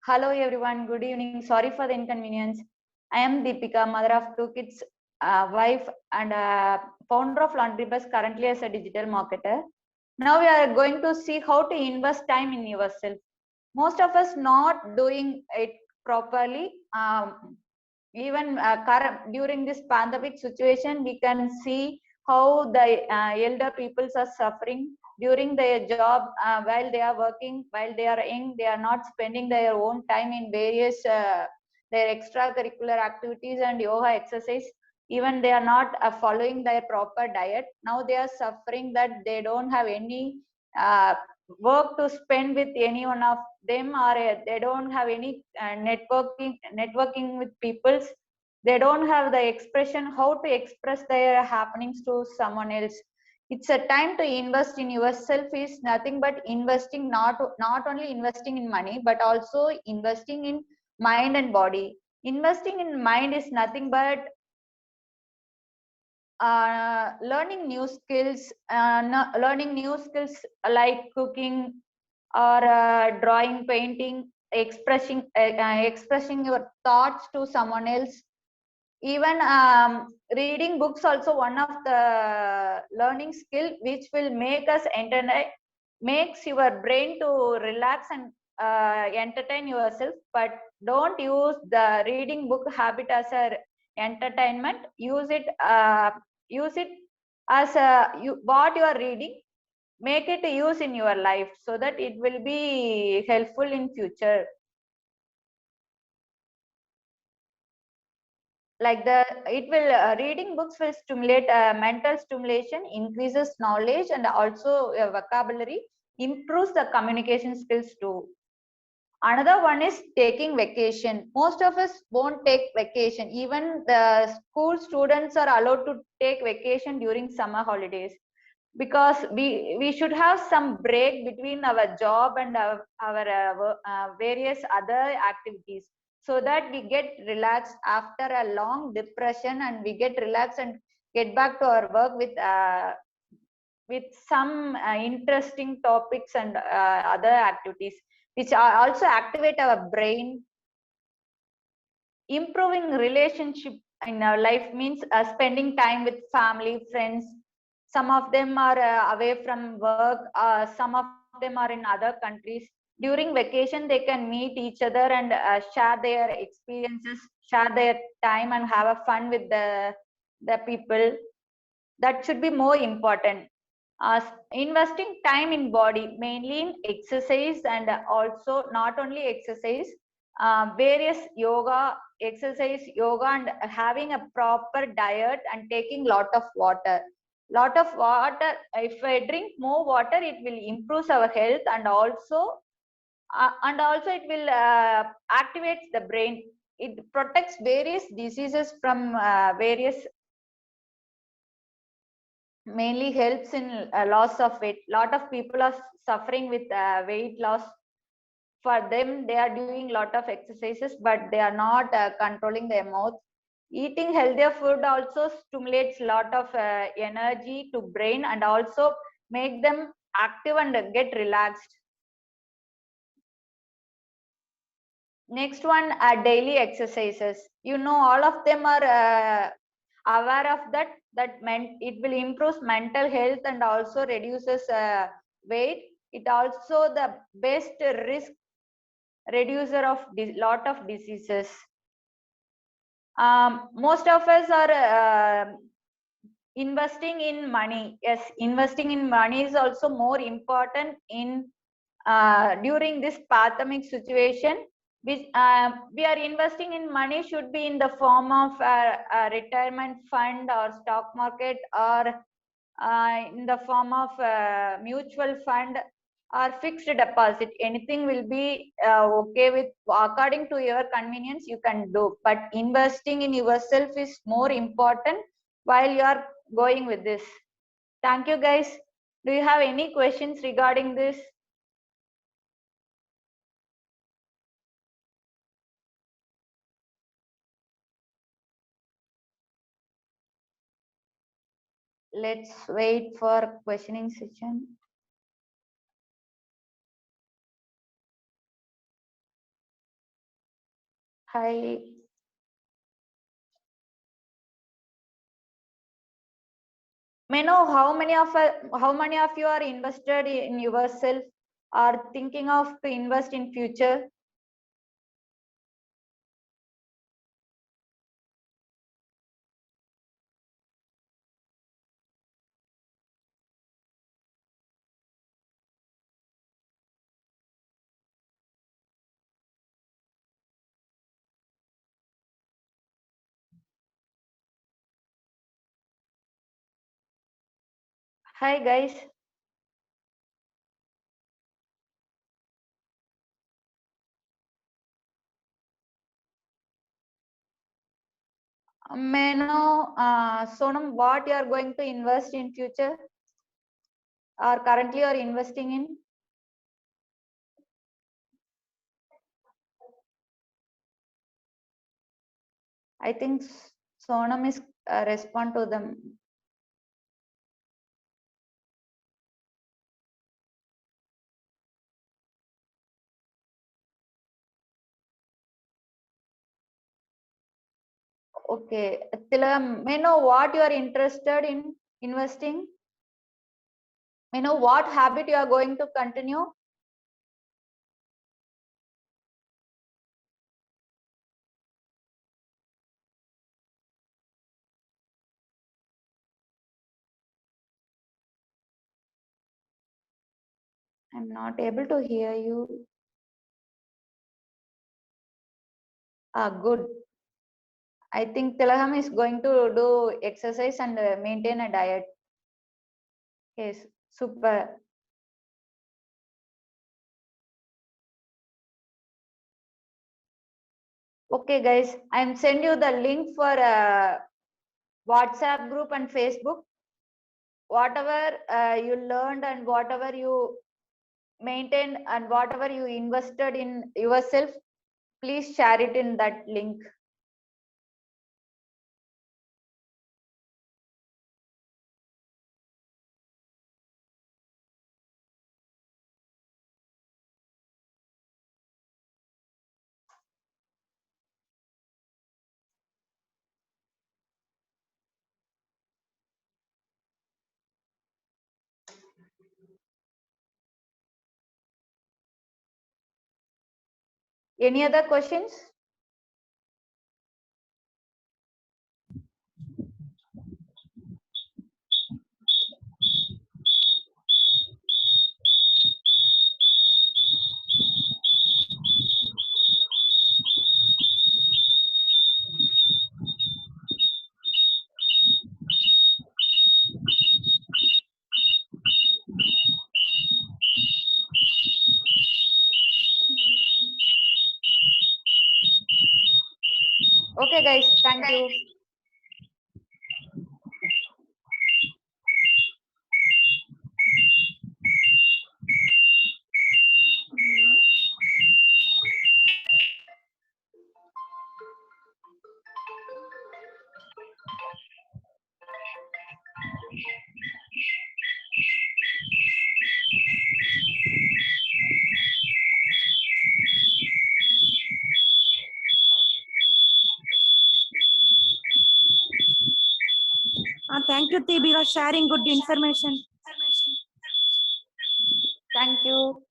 Hello everyone, good evening. Sorry for the inconvenience. I am Deepika, mother of two kids, wife, and founder of Laundry Bus, currently as a digital marketer. Now we are going to see how to invest time in yourself. Most of us not doing it properly. Even during this pandemic situation, we can see how the elder peoples are suffering during their job, while they are working, while they are young, they are not spending their own time in various their extracurricular activities and yoga exercise. Even they are not following their proper diet. Now they are suffering that they don't have any uh, work to spend with any one of them, or they don't have any networking with peoples. They don't have the expression how to express their happenings to someone else. It's a time to invest in yourself is nothing but investing, not only investing in money but also investing in mind and body. Investing in mind is nothing but learning new skills like cooking or drawing, painting, expressing your thoughts to someone else. Even reading books also one of the learning skill which will make us entertain, makes your brain to relax and entertain yourself. But don't use the reading book habit as a entertainment. Use it as what you are reading, make it use in your life so that it will be helpful in future. Like the it will reading books will stimulate mental stimulation, increases knowledge and also vocabulary, improves the communication skills too. Another one is taking vacation. Most of us won't take vacation. Even the school students are allowed to take vacation during summer holidays, because we should have some break between our job and our various other activities, so that we get relaxed after a long depression, and we get relaxed and get back to our work with some interesting topics and other activities which are also activate our brain. Improving relationship in our life means spending time with family, friends. Some of them are away from work, some of them are in other countries. During vacation they can meet each other and share their experiences, share their time and have a fun with the people. That should be more important. uh, Investing time in body, mainly in exercise, and also not only exercise, various yoga and having a proper diet and taking lot of water. If I drink more water, it will improve our health, and also it will activates the brain. It protects various diseases from various, mainly helps in loss of weight. Lot of people are suffering with weight loss. For them, they are doing lot of exercises, but they are not controlling their mouth. Eating healthier food also stimulates lot of energy to brain, and also make them active and get relaxed. Next one are daily exercises. All of them are aware of that it will improve mental health and also reduces weight. It also the best risk reducer of lot of diseases. Most of us are investing in money. Yes, investing in money is also more important in during this pandemic situation. Which we are investing in money should be in the form of a retirement fund or stock market, or in the form of mutual fund or fixed deposit. Anything will be okay with, according to your convenience you can do, but investing in yourself is more important while you are going with this. Thank you guys. Do you have any questions regarding this? Let's wait for questioning session. Hi. May I know how many of you are invested in yourself or thinking of to invest in future? Hi guys. May I know, Sonam, what you are going to invest in future or currently you are investing in? I think Sonam is respond to them. Okay, Tilakam, may I know what you are interested in investing? May I know what habit you are going to continue? I'm not able to hear you. Good. I think Tilakam is going to do exercise and maintain a diet. Yes, super. Okay, guys, I'm send you the link for WhatsApp group and Facebook. Whatever you learned and whatever you maintained and whatever you invested in yourself, please share it in that link. Any other questions? Okay, guys, thank you. Thank you, Deepika, sharing good information. Thank you.